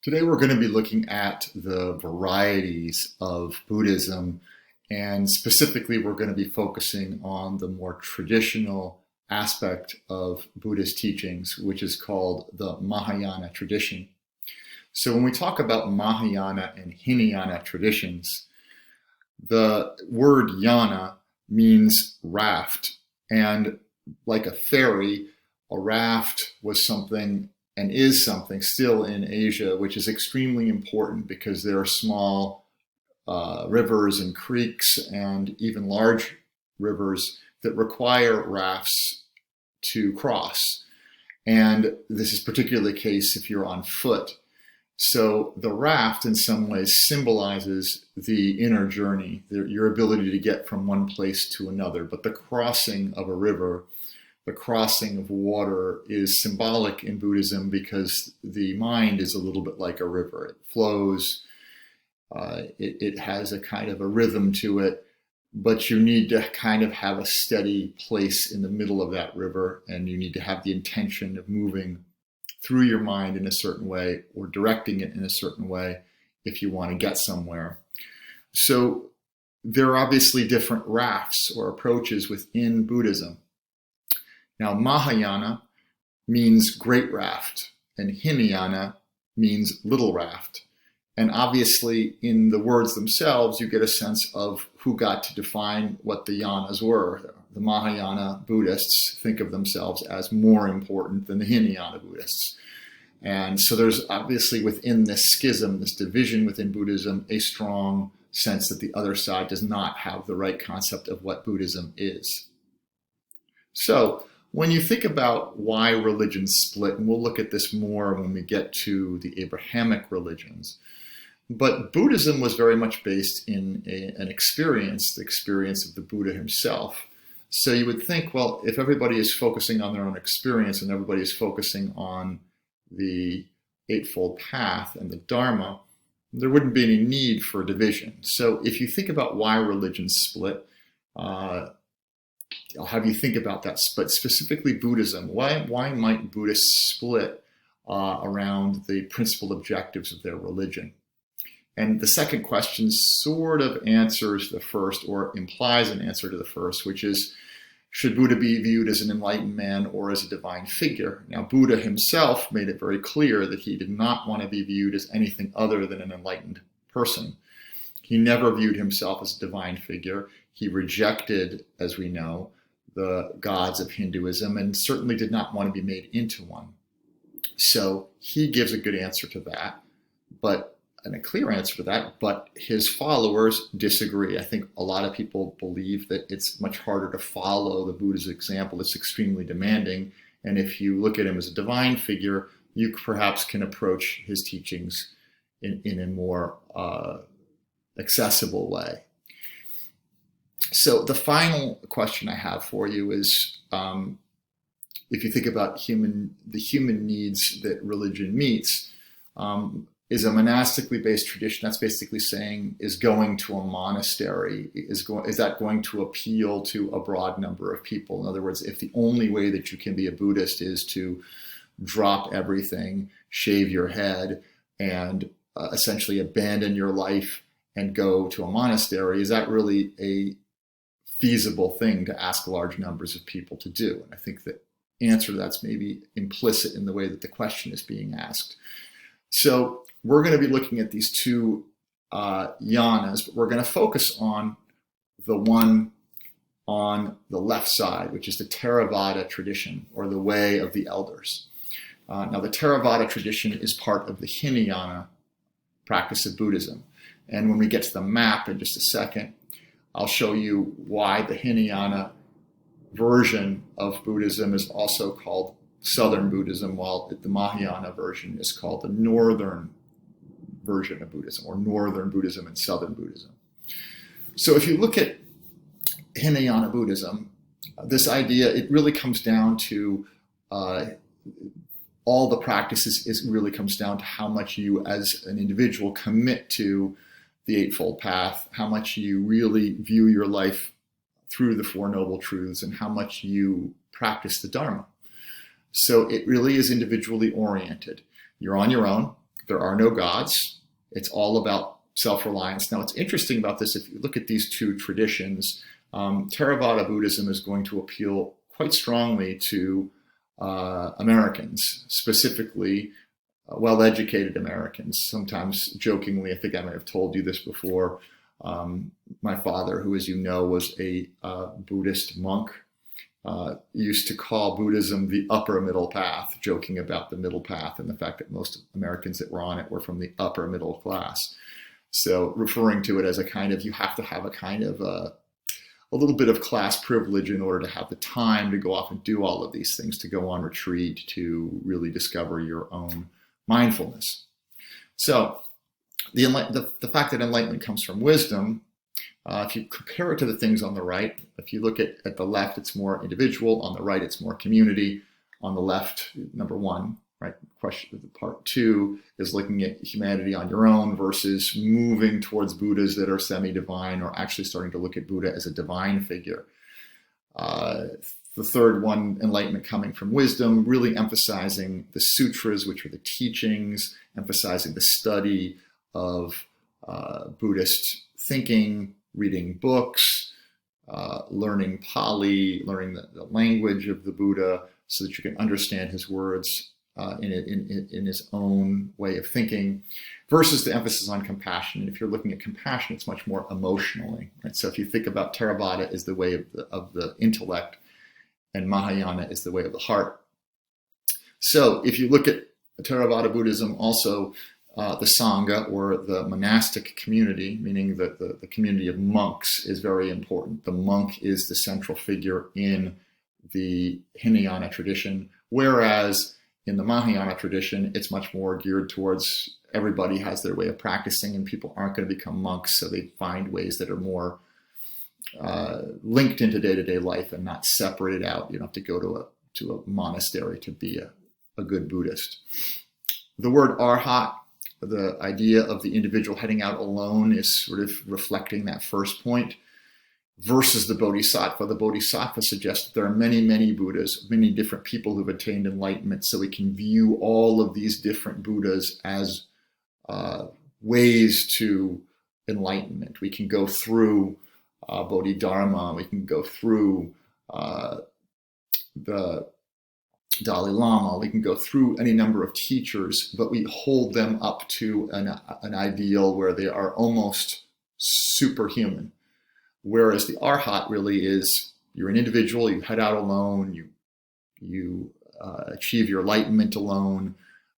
Today we're going to be looking at the varieties of Buddhism, and specifically we're going to be focusing on the more traditional aspect of Buddhist teachings, which is called the Mahayana tradition. So when we talk about Mahayana and Hinayana traditions, the word yana means raft, and like a ferry, a raft was something and is something still in Asia, which is extremely important because there are small rivers and creeks and even large rivers that require rafts to cross. And this is particularly the case if you're on foot. So the raft in some ways symbolizes the inner journey, your ability to get from one place to another. But the crossing of a river, the crossing of water, is symbolic in Buddhism because the mind is a little bit like a river. It flows, it has a kind of a rhythm to it, but you need to kind of have a steady place in the middle of that river, and you need to have the intention of moving through your mind in a certain way or directing it in a certain way if you want to get somewhere. So there are obviously different rafts or approaches within Buddhism. Now, Mahayana means great raft, and Hinayana means little raft. And obviously, in the words themselves, you get a sense of who got to define what the yanas were. The Mahayana Buddhists think of themselves as more important than the Hinayana Buddhists. And so there's obviously within this schism, this division within Buddhism, a strong sense that the other side does not have the right concept of what Buddhism is. So when you think about why religions split, and we'll look at this more when we get to the Abrahamic religions, but Buddhism was very much based in an experience, the experience of the Buddha himself. So you would think, well, if everybody is focusing on their own experience and everybody is focusing on the Eightfold Path and the Dharma, there wouldn't be any need for division. So if you think about why religions split, I'll have you think about that. But specifically Buddhism, why might Buddhists split around the principal objectives of their religion? And the second question sort of answers the first, or implies an answer to the first, which is, should Buddha be viewed as an enlightened man or as a divine figure? Now, Buddha himself made it very clear that he did not want to be viewed as anything other than an enlightened person. He never viewed himself as a divine figure. He rejected, as we know, the gods of Hinduism and certainly did not want to be made into one. So he gives a good answer to that, and a clear answer to that, but his followers disagree. I think a lot of people believe that it's much harder to follow the Buddha's example. It's extremely demanding. And if you look at him as a divine figure, you perhaps can approach his teachings in a more accessible way. So the final question I have for you is, if you think about the human needs that religion meets, is a monastically based tradition. That's basically saying, is going to a monastery, is that going to appeal to a broad number of people? In other words, if the only way that you can be a Buddhist is to drop everything, shave your head, and essentially abandon your life and go to a monastery, is that really a feasible thing to ask large numbers of people to do? And I think the answer to that's maybe implicit in the way that the question is being asked. So we're going to be looking at these two yanas, but we're going to focus on the one on the left side, which is the Therevada tradition, or the way of the elders. Now, the Therevada tradition is part of the Hinayana practice of Buddhism. And when we get to the map in just a second, I'll show you why the Hinayana version of Buddhism is also called Southern Buddhism, while the Mahayana version is called the Northern version of Buddhism, or Northern Buddhism and Southern Buddhism. So if you look at Hinayana Buddhism, this idea, it really comes down to all the practices, it really comes down to how much you as an individual commit to the Eightfold Path, how much you really view your life through the Four Noble Truths, and how much you practice the Dharma. So it really is individually oriented. You're on your own, There are no gods. It's all about self-reliance. Now, what's interesting about this, if you look at these two traditions, Theravada Buddhism is going to appeal quite strongly to Americans, specifically well-educated Americans. Sometimes jokingly, I think I may have told you this before, my father, who, as you know, was a Buddhist monk, used to call Buddhism the upper middle path, joking about the middle path and the fact that most Americans that were on it were from the upper middle class. So referring to it as a kind of, you have to have a kind of a little bit of class privilege in order to have the time to go off and do all of these things, to go on retreat, to really discover your own mindfulness. So the fact that enlightenment comes from wisdom, if you compare it to the things on the right, if you look at the left, it's more individual. On the right, it's more community. On the left, number one, right? Part two is looking at humanity on your own versus moving towards Buddhas that are semi-divine, or actually starting to look at Buddha as a divine figure. The third one, enlightenment coming from wisdom, really emphasizing the sutras, which are the teachings, emphasizing the study of Buddhist thinking, reading books, learning Pali, learning the language of the Buddha so that you can understand his words in his own way of thinking, versus the emphasis on compassion. And if you're looking at compassion, it's much more emotionally. Right? So if you think about Theravada as the way of the intellect, and Mahayana is the way of the heart. So if you look at Theravada Buddhism, also the Sangha, or the monastic community, meaning the community of monks, is very important. The monk is the central figure in the Hinayana tradition, whereas in the Mahayana tradition, it's much more geared towards everybody has their way of practicing, and people aren't going to become monks, so they find ways that are more linked into day-to-day life and not separated out. You don't have to go to a monastery to be a good Buddhist. The word arhat, the idea of the individual heading out alone, is sort of reflecting that first point, versus the bodhisattva. The bodhisattva suggests that there are many, many Buddhas, many different people who've attained enlightenment, so we can view all of these different Buddhas as ways to enlightenment. We can go through Bodhidharma, we can go through the Dalai Lama, we can go through any number of teachers, but we hold them up to an ideal where they are almost superhuman. Whereas the arhat really is, you're an individual, you head out alone, you achieve your enlightenment alone.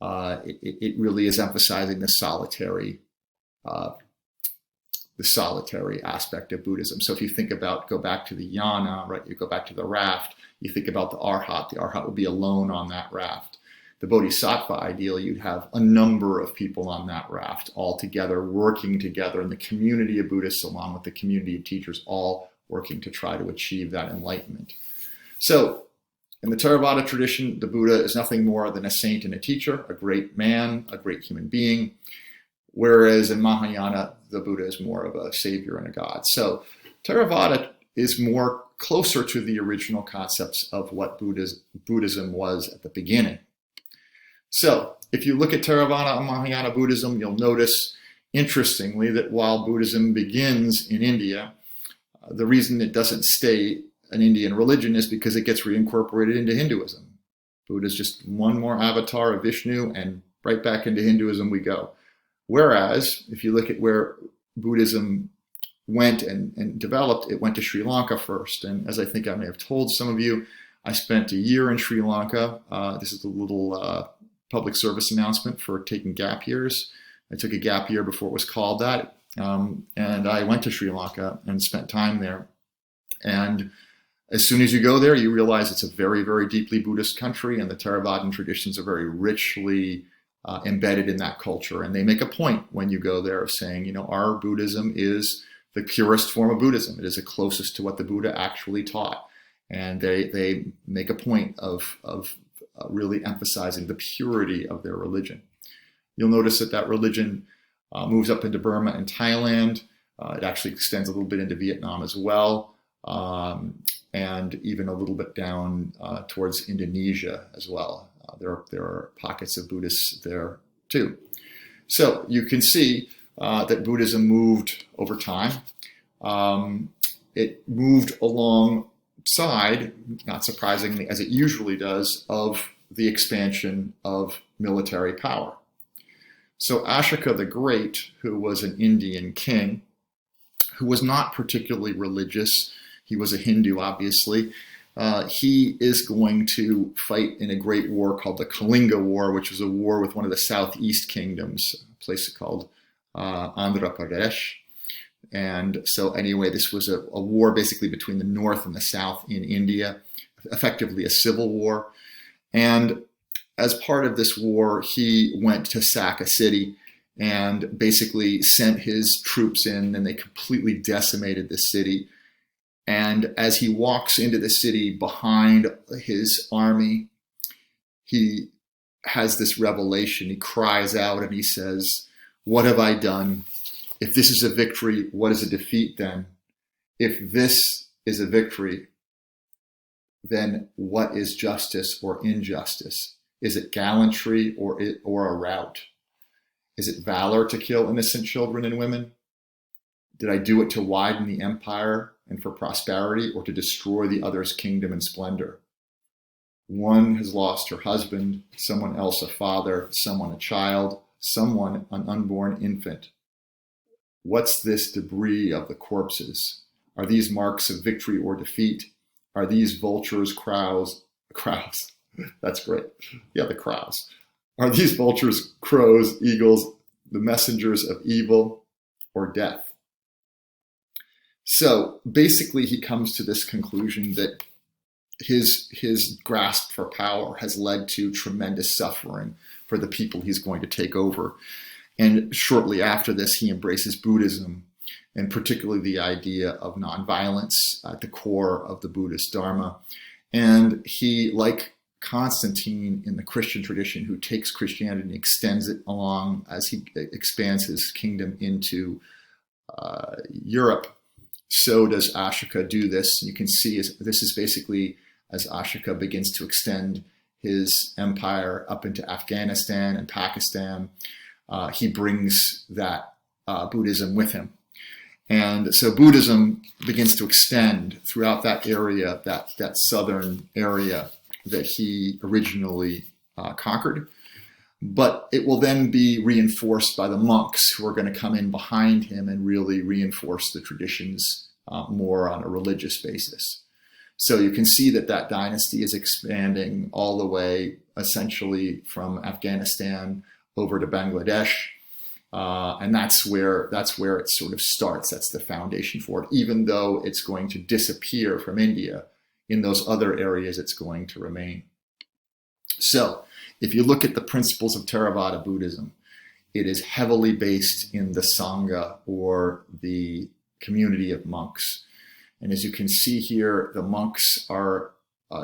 It really is emphasizing the solitary aspect of Buddhism. So if you think about, go back to the yana, right? You go back to the raft, you think about the arhat would be alone on that raft. The bodhisattva ideal, you'd have a number of people on that raft, all together, working together, and the community of Buddhists along with the community of teachers, all working to try to achieve that enlightenment. So in the Theravada tradition, the Buddha is nothing more than a saint and a teacher, a great man, a great human being. Whereas in Mahayana, the Buddha is more of a savior and a god. So Theravada is more closer to the original concepts of what Buddhism was at the beginning. So if you look at Theravada and Mahayana Buddhism, you'll notice, interestingly, that while Buddhism begins in India, the reason it doesn't stay an Indian religion is because it gets reincorporated into Hinduism. Buddha is just one more avatar of Vishnu, and right back into Hinduism we go. Whereas, if you look at where Buddhism went and developed, it went to Sri Lanka first. And as I think I may have told some of you, I spent a year in Sri Lanka. This is a little public service announcement for taking gap years. I took a gap year before it was called that. And I went to Sri Lanka and spent time there. And as soon as you go there, you realize it's a very, very deeply Buddhist country, and the Theravadan traditions are very richly embedded in that culture. And they make a point when you go there of saying, you know, our Buddhism is the purest form of Buddhism. It is the closest to what the Buddha actually taught. And they make a point of really emphasizing the purity of their religion. You'll notice that religion moves up into Burma and Thailand. It actually extends a little bit into Vietnam as well, and even a little bit down towards Indonesia as well. There are pockets of Buddhists there too. So you can see that Buddhism moved over time. It moved alongside, not surprisingly, as it usually does, of the expansion of military power. So Ashoka the Great, who was an Indian king, who was not particularly religious, he was a Hindu, obviously, he is going to fight in a great war called the Kalinga War, which was a war with one of the southeast kingdoms, a place called Andhra Pradesh. And so anyway, this was a war basically between the north and the south in India, effectively a civil war. And as part of this war, he went to sack a city and basically sent his troops in, and they completely decimated the city. And as he walks into the city behind his army, he has this revelation. He cries out and he says, "What have I done? If this is a victory, what is a defeat then? If this is a victory, then what is justice or injustice? Is it gallantry or a rout? Is it valor to kill innocent children and women? Did I do it to widen the empire and for prosperity, or to destroy the other's kingdom and splendor? One has lost her husband, someone else a father, someone a child, someone an unborn infant. What's this debris of the corpses? Are these marks of victory or defeat? Are these vultures, crows? That's great. Yeah, the crows. Are these vultures, crows, eagles, the messengers of evil or death?" So basically he comes to this conclusion that his grasp for power has led to tremendous suffering for the people he's going to take over. And shortly after this, he embraces Buddhism, and particularly the idea of nonviolence at the core of the Buddhist Dharma. And he, like Constantine in the Christian tradition, who takes Christianity and extends it along as he expands his kingdom into Europe, so does Ashoka do this. You can see this is basically as Ashoka begins to extend his empire up into Afghanistan and Pakistan. He brings that Buddhism with him. And so Buddhism begins to extend throughout that area, that southern area that he originally conquered. But it will then be reinforced by the monks who are going to come in behind him and really reinforce the traditions more on a religious basis. So you can see that dynasty is expanding all the way essentially from Afghanistan over to Bangladesh. And that's where it sort of starts. That's the foundation for it. Even though it's going to disappear from India, in those other areas it's going to remain. So if you look at the principles of Theravada Buddhism, it is heavily based in the Sangha, or the community of monks. And as you can see here, the monks are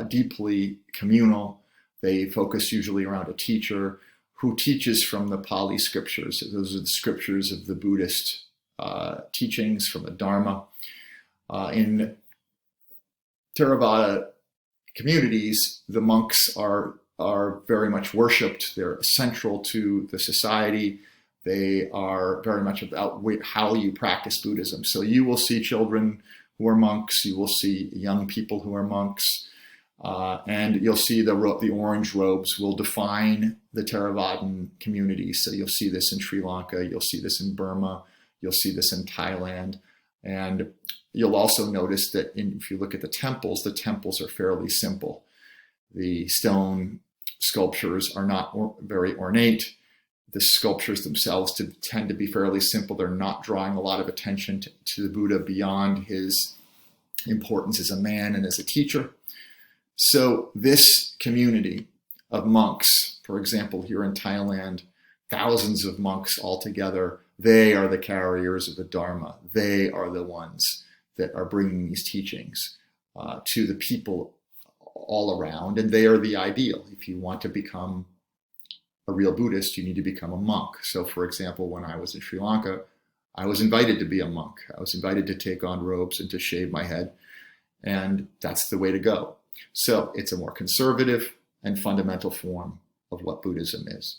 deeply communal. They focus usually around a teacher who teaches from the Pali scriptures. Those are the scriptures of the Buddhist teachings from the Dharma. In Theravada communities, the monks are very much worshipped. They're central to the society. They are very much about how you practice Buddhism. So you will see children who are monks. You will see young people who are monks. And you'll see the orange robes will define the Theravadan community. So you'll see this in Sri Lanka. You'll see this in Burma. You'll see this in Thailand. And you'll also notice that if you look at the temples are fairly simple. The stone sculptures are not very ornate. The sculptures themselves tend to be fairly simple. They're not drawing a lot of attention to the Buddha beyond his importance as a man and as a teacher. So this community of monks, for example, here in Thailand, thousands of monks altogether, they are the carriers of the Dharma. They are the ones that are bringing these teachings to the people all around, and they are the ideal. If you want to become a real Buddhist, you need to become a monk. So for example, when I was in Sri Lanka, I was invited to be a monk. I was invited to take on robes and to shave my head, and that's the way to go. So it's a more conservative and fundamental form of what Buddhism is.